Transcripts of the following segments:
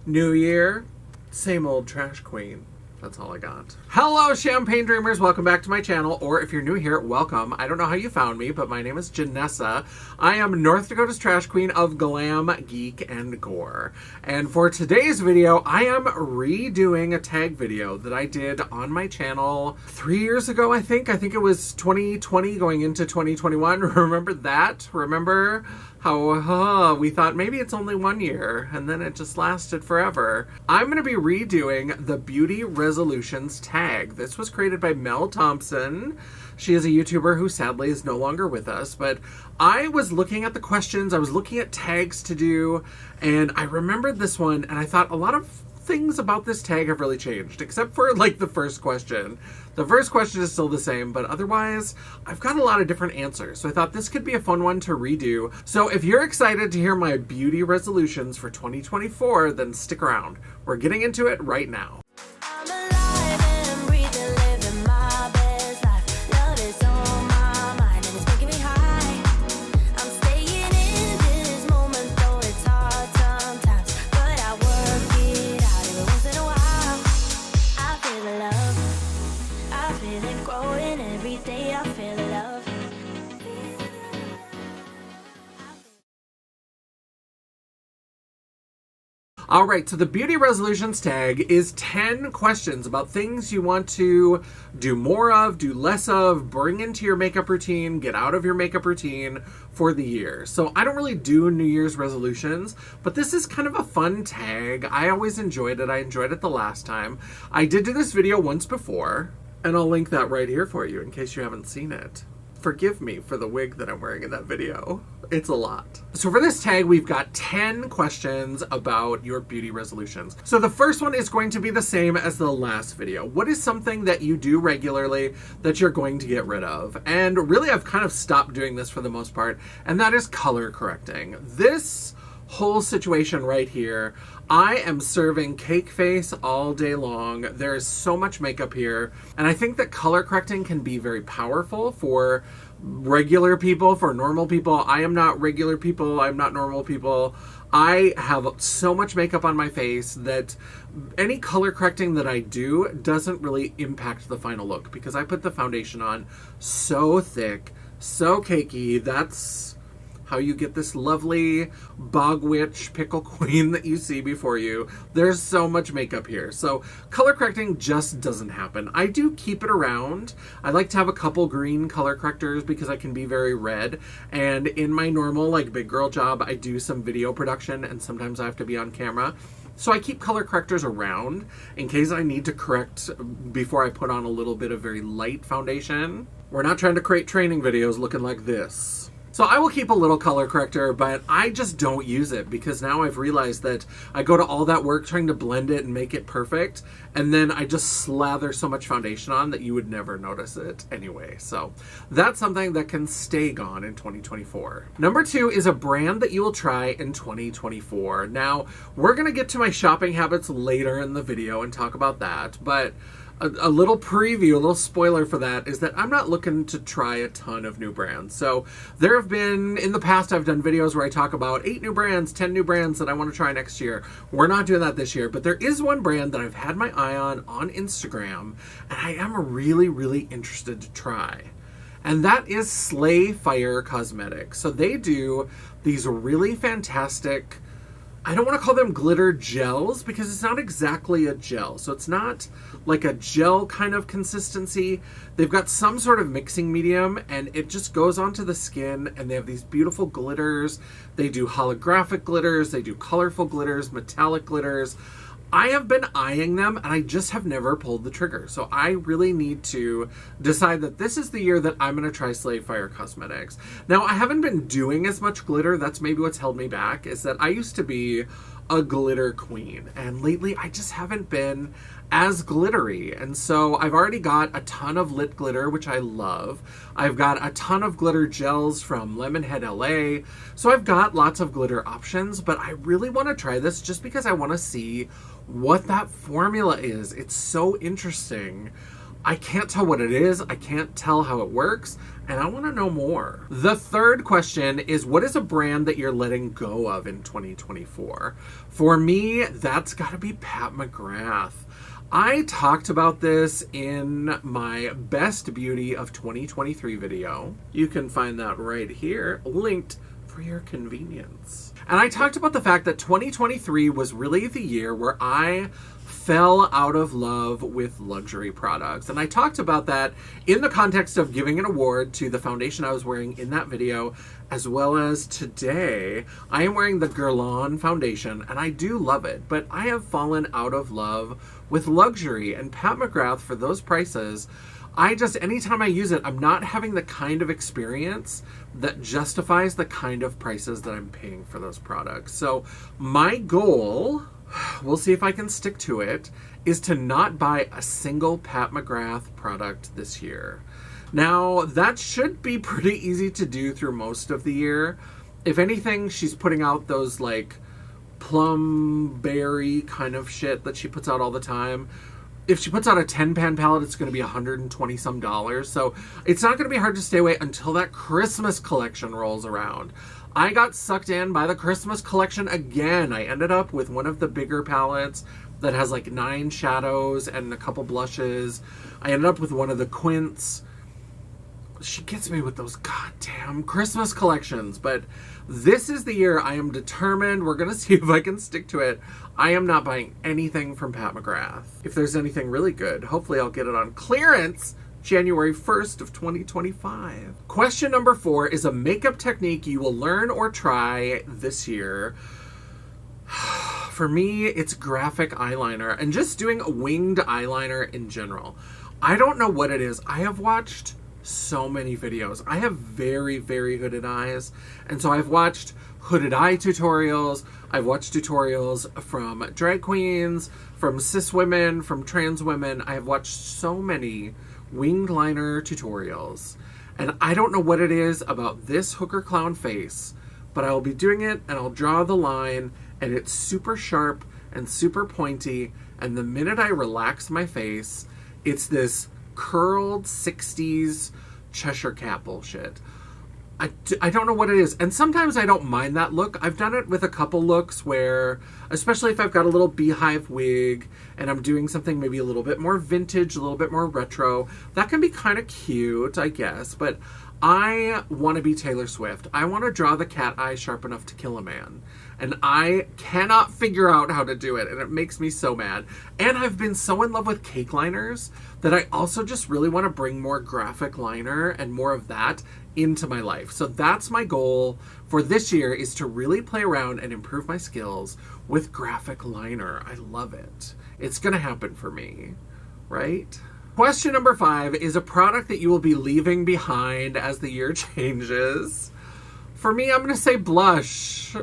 New year, same old trash queen. That's all I got. Hello, Champagne Dreamers. Welcome back to my channel, or if you're new here, welcome. I don't know how you found me, but my name is Janessa. I am North Dakota's trash queen of glam, geek, and gore. And for today's video, I am redoing a tag video that I did on my channel 3 years ago, I think. I think it was 2020 going into 2021. Remember that? Remember how we thought maybe it's only 1 year, and then it just lasted forever. I'm going to be redoing the Beauty Resolutions tag. This was created by Mel Thompson. She is a YouTuber who sadly is no longer with us, but I was looking at the questions, I was looking at tags to do, and I remembered this one, and I thought a lot of things about this tag have really changed, except for like the first question. The first question is still the same, but otherwise I've got a lot of different answers. So I thought this could be a fun one to redo. So if you're excited to hear my beauty resolutions for 2024, then stick around. We're getting into it right now. Alright, so the Beauty Resolutions tag is 10 questions about things you want to do more of, do less of, bring into your makeup routine, get out of your makeup routine for the year. So I don't really do New Year's resolutions, but this is kind of a fun tag. I always enjoyed it. I enjoyed it the last time. I did do this video once before, and I'll link that right here for you in case you haven't seen it. Forgive me for the wig that I'm wearing in that video. It's a lot. So for this tag, we've got 10 questions about your beauty resolutions. So the first one is going to be the same as the last video. What is something that you do regularly that you're going to get rid of? And really, I've kind of stopped doing this for the most part, and that is color correcting. This whole situation right here, I am serving cake face all day long. There is so much makeup here, and I think that color correcting can be very powerful for regular people, for normal people. I am not regular people, I'm not normal people. I have so much makeup on my face that any color correcting that I do doesn't really impact the final look because I put the foundation on so thick, so cakey. That's how you get this lovely bog witch pickle queen that you see before you. There's so much makeup here. So color correcting just doesn't happen. I do keep it around. I like to have a couple green color correctors because I can be very red. And in my normal like big girl job, I do some video production and sometimes I have to be on camera. So I keep color correctors around in case I need to correct before I put on a little bit of very light foundation. We're not trying to create training videos looking like this. So I will keep a little color corrector, but I just don't use it because now I've realized that I go to all that work trying to blend it and make it perfect, and then I just slather so much foundation on that you would never notice it anyway. So that's something that can stay gone in 2024. Number 2 is a brand that you will try in 2024. Now, we're going to get to my shopping habits later in the video and talk about that, but a little preview, a little spoiler for that is that I'm not looking to try a ton of new brands. So there have been, in the past, I've done videos where I talk about 8 new brands, 10 new brands that I want to try next year. We're not doing that this year, but there is one brand that I've had my eye on Instagram, and I am really, really interested to try. And that is Slay Fire Cosmetics. So they do these really fantastic, I don't want to call them glitter gels because it's not exactly a gel. So it's not like a gel kind of consistency. They've got some sort of mixing medium and it just goes onto the skin, and they have these beautiful glitters. They do holographic glitters, they do colorful glitters, metallic glitters. I have been eyeing them and I just have never pulled the trigger. So I really need to decide that this is the year that I'm going to try Slay Fire Cosmetics. Now, I haven't been doing as much glitter. That's maybe what's held me back, is that I used to be a glitter queen, and lately I just haven't been as glittery. And so I've already got a ton of lit glitter, which I love. I've got a ton of glitter gels from Lemonhead LA. So I've got lots of glitter options, but I really want to try this just because I want to see what that formula is. It's so interesting. I can't tell what it is. I can't tell how it works. And I want to know more. The third question is, what is a brand that you're letting go of in 2024? For me, that's got to be Pat McGrath. I talked about this in my Best Beauty of 2023 video. You can find that right here, linked for your convenience. And I talked about the fact that 2023 was really the year where I fell out of love with luxury products. And I talked about that in the context of giving an award to the foundation I was wearing in that video, as well as today. I am wearing the Guerlain foundation, and I do love it, but I have fallen out of love with luxury, and Pat McGrath, for those prices, anytime I use it, I'm not having the kind of experience that justifies the kind of prices that I'm paying for those products. So my goal, we'll see if I can stick to it, is to not buy a single Pat McGrath product this year. Now, that should be pretty easy to do through most of the year. If anything, she's putting out those like plum berry kind of shit that she puts out all the time. If she puts out a 10-pan palette, it's going to be $120 some. So it's not going to be hard to stay away until that Christmas collection rolls around. I got sucked in by the Christmas collection again. I ended up with one of the bigger palettes that has like 9 shadows and a couple blushes. I ended up with one of the quints. She gets me with those goddamn Christmas collections. But this is the year I am determined. We're going to see if I can stick to it. I am not buying anything from Pat McGrath. If there's anything really good, hopefully I'll get it on clearance January 1st of 2025. Question number 4 is a makeup technique you will learn or try this year. For me, it's graphic eyeliner and just doing a winged eyeliner in general. I don't know what it is. I have watched so many videos. I have very, very hooded eyes. And so I've watched hooded eye tutorials. I've watched tutorials from drag queens, from cis women, from trans women. I have watched so many winged liner tutorials. And I don't know what it is about this hooker clown face, but I will be doing it and I'll draw the line and it's super sharp and super pointy. And the minute I relax my face, it's this curled 60s Cheshire Cat bullshit. I don't know what it is. And sometimes I don't mind that look. I've done it with a couple looks where, especially if I've got a little beehive wig and I'm doing something maybe a little bit more vintage, a little bit more retro, that can be kind of cute, I guess. But I want to be Taylor Swift. I want to draw the cat eye sharp enough to kill a man. And I cannot figure out how to do it. And it makes me so mad. And I've been so in love with cake liners that I also just really want to bring more graphic liner and more of that into my life. So that's my goal for this year, is to really play around and improve my skills with graphic liner. I love it. It's going to happen for me, right? Question number 5 is a product that you will be leaving behind as the year changes. For me, I'm going to say blush.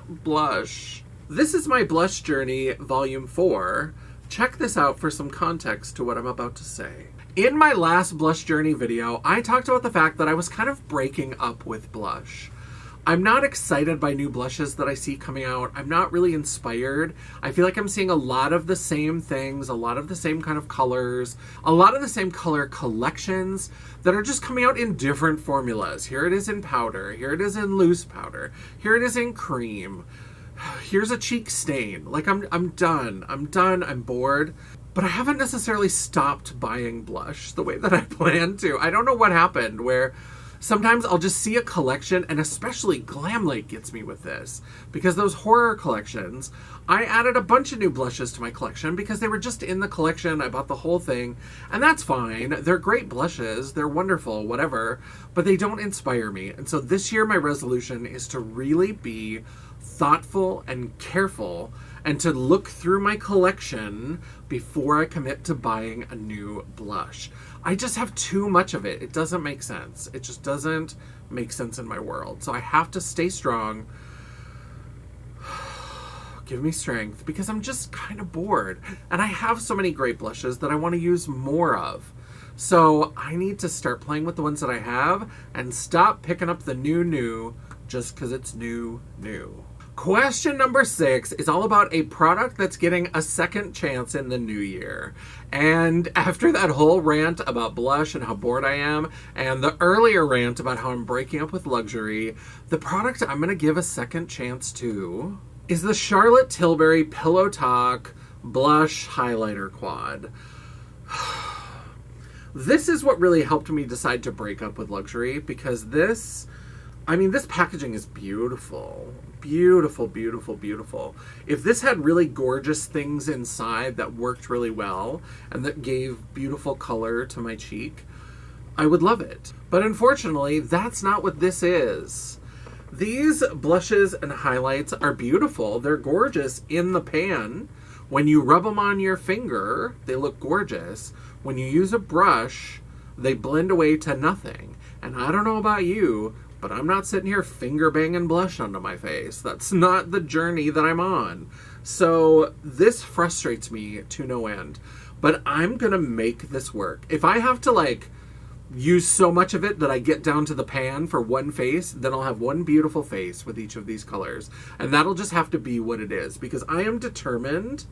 Blush. This is my blush journey, volume 4. Check this out for some context to what I'm about to say. In my last blush journey video, I talked about the fact that I was kind of breaking up with blush. I'm not excited by new blushes that I see coming out. I'm not really inspired. I feel like I'm seeing a lot of the same things, a lot of the same kind of colors, a lot of the same color collections that are just coming out in different formulas. Here it is in powder. Here it is in loose powder. Here it is in cream. Here's a cheek stain. Like, I'm done. I'm done. I'm bored. But I haven't necessarily stopped buying blush the way that I planned to. I don't know what happened, where sometimes I'll just see a collection, and especially Glamlake gets me with this, because those horror collections, I added a bunch of new blushes to my collection because they were just in the collection. I bought the whole thing, and that's fine. They're great blushes. They're wonderful, whatever, but they don't inspire me. And so this year my resolution is to really be thoughtful and careful and to look through my collection before I commit to buying a new blush. I just have too much of it. It doesn't make sense. It just doesn't make sense in my world. So I have to stay strong. Give me strength, because I'm just kind of bored. And I have so many great blushes that I want to use more of. So I need to start playing with the ones that I have and stop picking up the new just because it's new. Question number 6 is all about a product that's getting a second chance in the new year. And after that whole rant about blush and how bored I am, and the earlier rant about how I'm breaking up with luxury, the product I'm going to give a second chance to is the Charlotte Tilbury Pillow Talk Blush Highlighter Quad. This is what really helped me decide to break up with luxury, because this packaging is beautiful. Beautiful, beautiful, beautiful. If this had really gorgeous things inside that worked really well and that gave beautiful color to my cheek, I would love it. But unfortunately, that's not what this is. These blushes and highlights are beautiful. They're gorgeous in the pan. When you rub them on your finger, they look gorgeous. When you use a brush, they blend away to nothing. And I don't know about you, but I'm not sitting here finger banging blush onto my face. That's not the journey that I'm on. So this frustrates me to no end. But I'm gonna make this work. If I have to use so much of it that I get down to the pan for one face, then I'll have one beautiful face with each of these colors. And that'll just have to be what it is, because I am determined.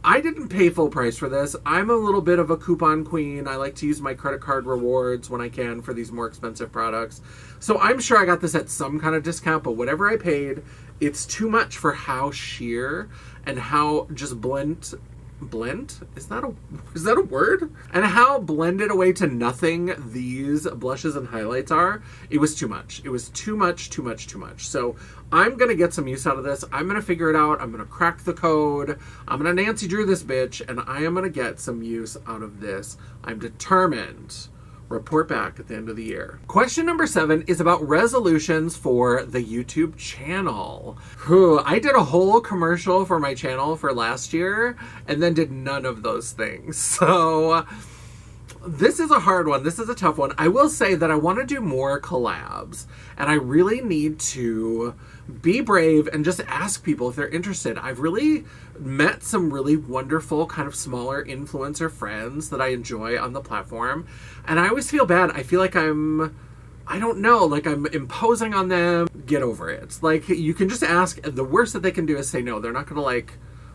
I didn't pay full price for this. I'm a little bit of a coupon queen. I like to use my credit card rewards when I can for these more expensive products. So I'm sure I got this at some kind of discount, but whatever I paid, it's too much for how sheer and how just blend? Is that a word? And how blended away to nothing these blushes and highlights are. It was too much. It was too much, too much, too much. So I'm going to get some use out of this. I'm going to figure it out. I'm going to crack the code. I'm going to Nancy Drew this bitch, and I am going to get some use out of this. I'm determined. Report back at the end of the year. Question number 7 is about resolutions for the YouTube channel. I did a whole commercial for my channel for last year and then did none of those things. So this is a hard one. This is a tough one. I will say that I want to do more collabs, and I really need to be brave and just ask people if they're interested. I've really met some really wonderful kind of smaller influencer friends that I enjoy on the platform, and I always feel bad. I feel like I'm imposing on them. Get over it. You can just ask. The worst that they can do is say no. They're not gonna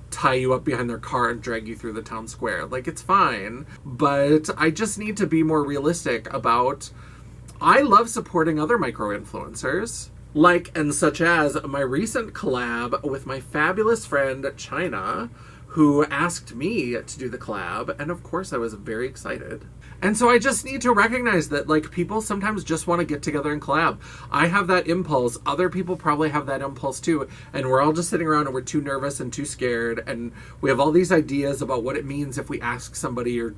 tie you up behind their car and drag you through the town square. It's fine, but I just need to be more realistic about, I love supporting other micro-influencers, and such as my recent collab with my fabulous friend Chyna, who asked me to do the collab, and of course I was very excited. And so I just need to recognize that people sometimes just want to get together and collab. I have that impulse. Other people probably have that impulse too. And we're all just sitting around and we're too nervous and too scared. And we have all these ideas about what it means if we ask somebody, or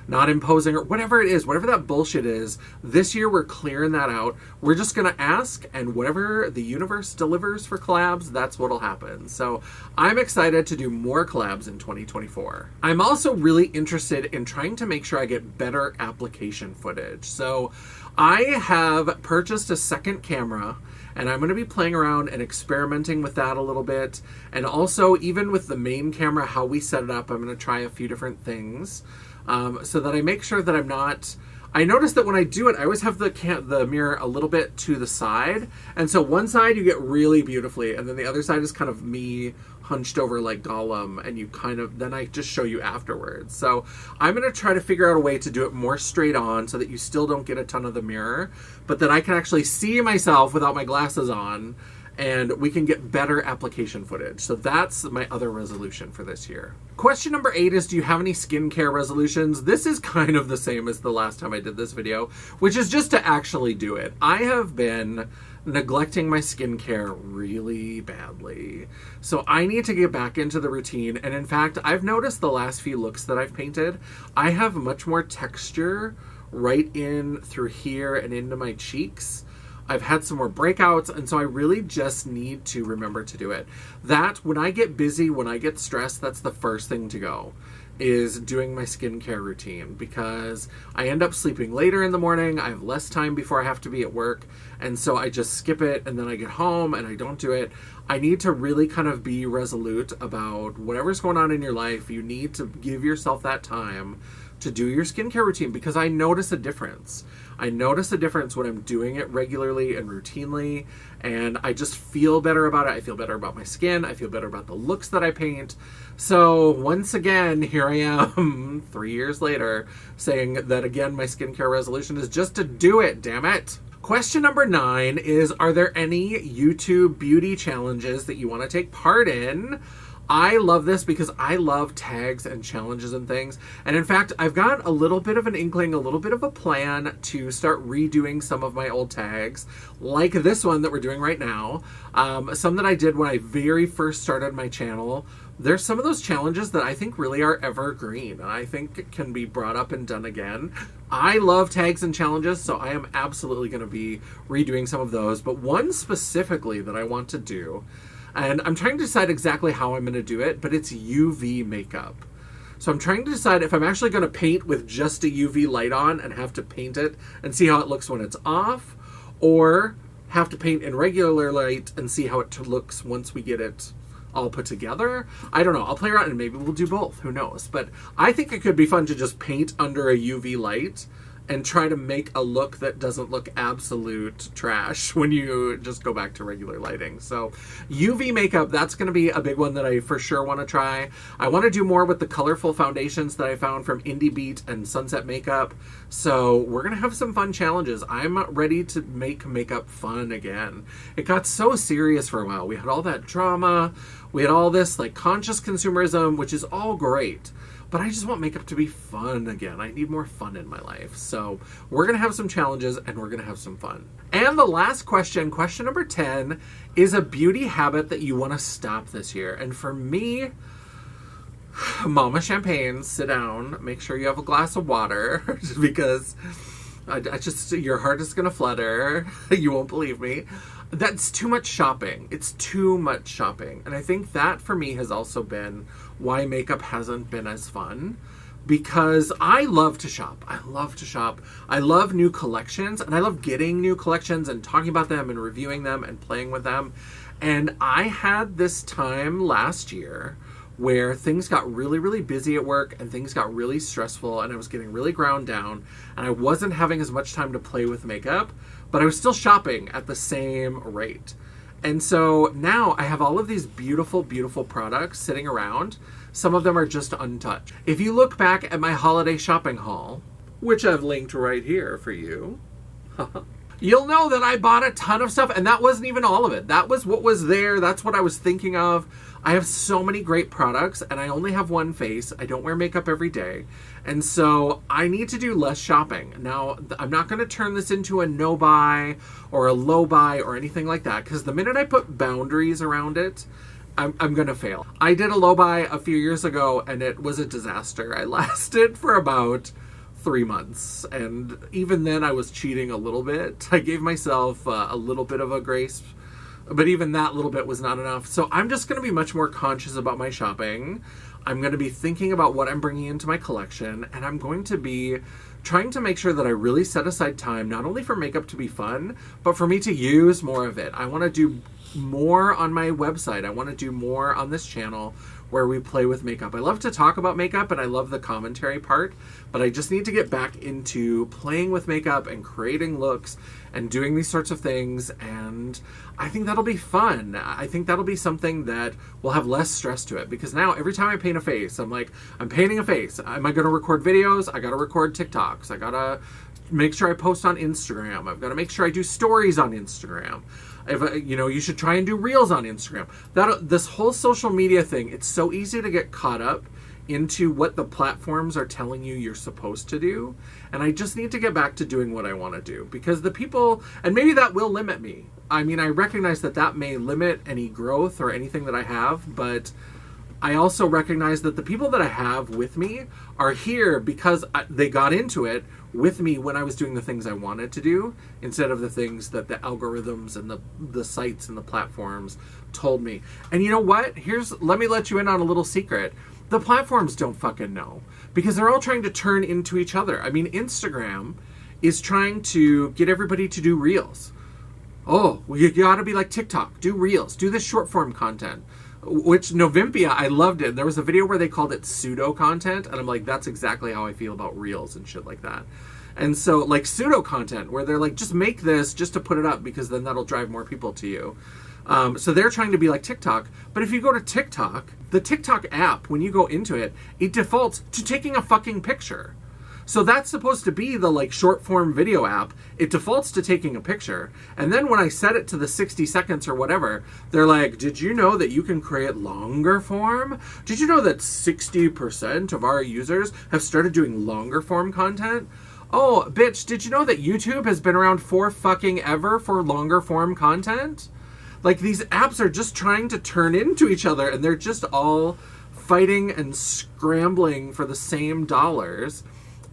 not imposing, or whatever it is, whatever that bullshit is. This year we're clearing that out. We're just going to ask, and whatever the universe delivers for collabs, that's what'll happen. So I'm excited to do more collabs in 2024. I'm also really interested in trying to make sure I get better application footage. So I have purchased a second camera, and I'm going to be playing around and experimenting with that a little bit. And also, even with the main camera, how we set it up, I'm going to try a few different things so that I make sure that I'm not... I noticed that when I do it, I always have the mirror a little bit to the side. And so one side you get really beautifully, and then the other side is kind of me hunched over like Gollum, and then I just show you afterwards. So I'm going to try to figure out a way to do it more straight on so that you still don't get a ton of the mirror, but that I can actually see myself without my glasses on, and we can get better application footage. So that's my other resolution for this year. Question number 8 is, do you have any skincare resolutions? This is kind of the same as the last time I did this video, which is just to actually do it. I have been neglecting my skincare really badly. So I need to get back into the routine. And in fact, I've noticed the last few looks that I've painted, I have much more texture right in through here and into my cheeks. I've had some more breakouts, and so I really just need to remember to do it. That, when I get busy, when I get stressed, that's the first thing to go, is doing my skincare routine, because I end up sleeping later in the morning. I have less time before I have to be at work, and so I just skip it, and then I get home and I don't do it. I need to really kind of be resolute about whatever's going on in your life. You need to give yourself that time to do your skincare routine, because I notice a difference. I notice a difference when I'm doing it regularly and routinely, and I just feel better about it. I feel better about my skin. I feel better about the looks that I paint. So once again, here I am 3 years later saying that again, my skincare resolution is just to do it, damn it. Question number 9 is, are there any YouTube beauty challenges that you want to take part in? I love this because I love tags and challenges and things. And in fact, I've got a little bit of an inkling, a little bit of a plan to start redoing some of my old tags, like this one that we're doing right now. Some that I did when I very first started my channel. There's some of those challenges that I think really are evergreen, and I think can be brought up and done again. I love tags and challenges, so I am absolutely going to be redoing some of those. But one specifically that I want to do, and I'm trying to decide exactly how I'm going to do it, but it's UV makeup. So I'm trying to decide if I'm actually going to paint with just a UV light on and have to paint it and see how it looks when it's off, or have to paint in regular light and see how it looks once we get it all put together. I don't know. I'll play around and maybe we'll do both. Who knows? But I think it could be fun to just paint under a UV light and try to make a look that doesn't look absolute trash when you just go back to regular lighting. So UV makeup, that's going to be a big one that I for sure want to try. I want to do more with the colorful foundations that I found from Indie Beat and Sunset Makeup. So we're going to have some fun challenges. I'm ready to make makeup fun again. It got so serious for a while. We had all that drama. We had all this like conscious consumerism, which is all great. But I just want makeup to be fun again. I need more fun in my life. So we're going to have some challenges and we're going to have some fun. And the last question, question number 10, is a beauty habit that you want to stop this year. And for me, Mama Champagne, sit down, make sure you have a glass of water because I just, your heart is going to flutter. You won't believe me. That's too much shopping. It's too much shopping. And I think that for me has also been why makeup hasn't been as fun, because I love to shop. I love to shop. I love new collections, and I love getting new collections and talking about them and reviewing them and playing with them. And I had this time last year where things got really, really busy at work and things got really stressful and I was getting really ground down and I wasn't having as much time to play with makeup, but I was still shopping at the same rate. And so now I have all of these beautiful, beautiful products sitting around. Some of them are just untouched. If you look back at my holiday shopping haul, which I've linked right here for you, you'll know that I bought a ton of stuff, and that wasn't even all of it. That was what was there. That's what I was thinking of. I have so many great products, and I only have one face. I don't wear makeup every day, and so I need to do less shopping. Now, I'm not going to turn this into a no-buy or a low-buy or anything like that, because the minute I put boundaries around it, I'm going to fail. I did a low-buy a few years ago, and it was a disaster. I lasted for about 3 months, and even then I was cheating a little bit. I gave myself a little bit of a grace, but even that little bit was not enough. So I'm just going to be much more conscious about my shopping. I'm going to be thinking about what I'm bringing into my collection, and I'm going to be trying to make sure that I really set aside time, not only for makeup to be fun, but for me to use more of it. I want to do more on my website. I want to do more on this channel where we play with makeup. I love to talk about makeup and I love the commentary part, but I just need to get back into playing with makeup and creating looks and doing these sorts of things, and I think that'll be fun. I think that'll be something that will have less stress to it, because now every time I paint a face, I'm like, I'm painting a face. Am I going to record videos? I got to record TikToks. I got to make sure I post on Instagram. I've got to make sure I do stories on Instagram. If you should try and do reels on Instagram. This whole social media thing, it's so easy to get caught up into what the platforms are telling you you're supposed to do. And I just need to get back to doing what I want to do, because the people, and maybe that will limit me. I mean, I recognize that may limit any growth or anything that I have, but I also recognize that the people that I have with me are here because they got into it with me when I was doing the things I wanted to do, instead of the things that the algorithms and the sites and the platforms told me. And you know what? Let me let you in on a little secret. The platforms don't fucking know, because they're all trying to turn into each other. I mean, Instagram is trying to get everybody to do reels. Oh, well, you gotta be like TikTok. Do Reels. Do this short form content. Which, Novimpia, I loved it. There was a video where they called it pseudo content, and I'm like, that's exactly how I feel about Reels and shit like that. And so, like, pseudo content, where they're like, just make this just to put it up, because then that'll drive more people to you. So they're trying to be like TikTok. But if you go to TikTok, the TikTok app, when you go into it, it defaults to taking a fucking picture. So that's supposed to be the, like, short form video app. It defaults to taking a picture. And then when I set it to the 60 seconds or whatever, they're like, did you know that you can create longer form? Did you know that 60% of our users have started doing longer form content? Oh, bitch, did you know that YouTube has been around for fucking ever for longer form content? Like, these apps are just trying to turn into each other, and they're just all fighting and scrambling for the same dollars.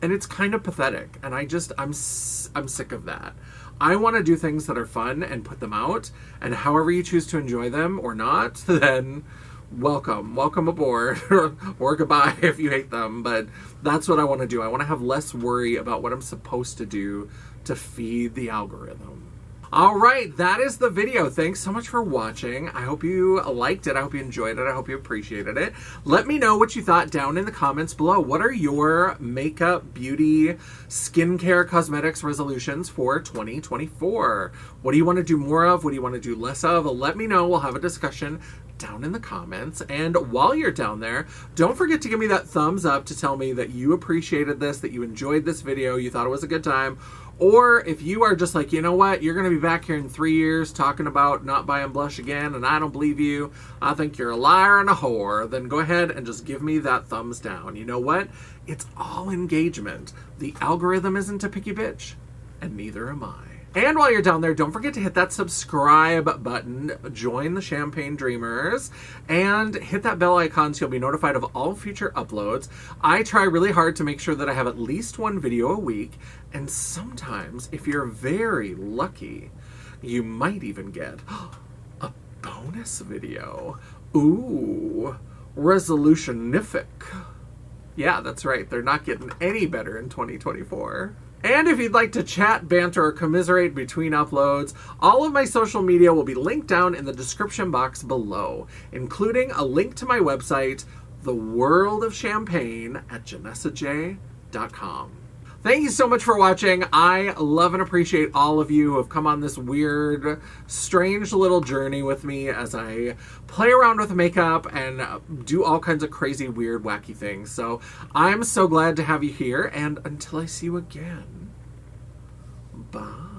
And it's kind of pathetic. And I'm sick of that. I want to do things that are fun and put them out. And however you choose to enjoy them or not, then welcome aboard, or goodbye if you hate them. But that's what I want to do. I want to have less worry about what I'm supposed to do to feed the algorithm. All right, that is the video. Thanks so much for watching. I hope you liked it. I hope you enjoyed it. I hope you appreciated it. Let me know what you thought down in the comments below. What are your makeup, beauty, skincare, cosmetics resolutions for 2024? What do you want to do more of? What do you want to do less of? Let me know. We'll have a discussion down in the comments. And while you're down there, don't forget to give me that thumbs up to tell me that you appreciated this, that you enjoyed this video, you thought it was a good time. Or if you are just like, you know what, you're going to be back here in 3 years talking about not buying blush again, and I don't believe you, I think you're a liar and a whore, then go ahead and just give me that thumbs down. You know what? It's all engagement. The algorithm isn't a picky bitch, and neither am I. And while you're down there, don't forget to hit that subscribe button, join the Champagne Dreamers, and hit that bell icon so you'll be notified of all future uploads. I try really hard to make sure that I have at least one video a week, and sometimes, if you're very lucky, you might even get a bonus video. Ooh, resolutionific. Yeah, that's right. They're not getting any better in 2024. And if you'd like to chat, banter, or commiserate between uploads, all of my social media will be linked down in the description box below, including a link to my website, The World of Champagne, at janessaj.com. Thank you so much for watching. I love and appreciate all of you who have come on this weird, strange little journey with me as I play around with makeup and do all kinds of crazy, weird, wacky things. So I'm so glad to have you here, and until I see you again, bye.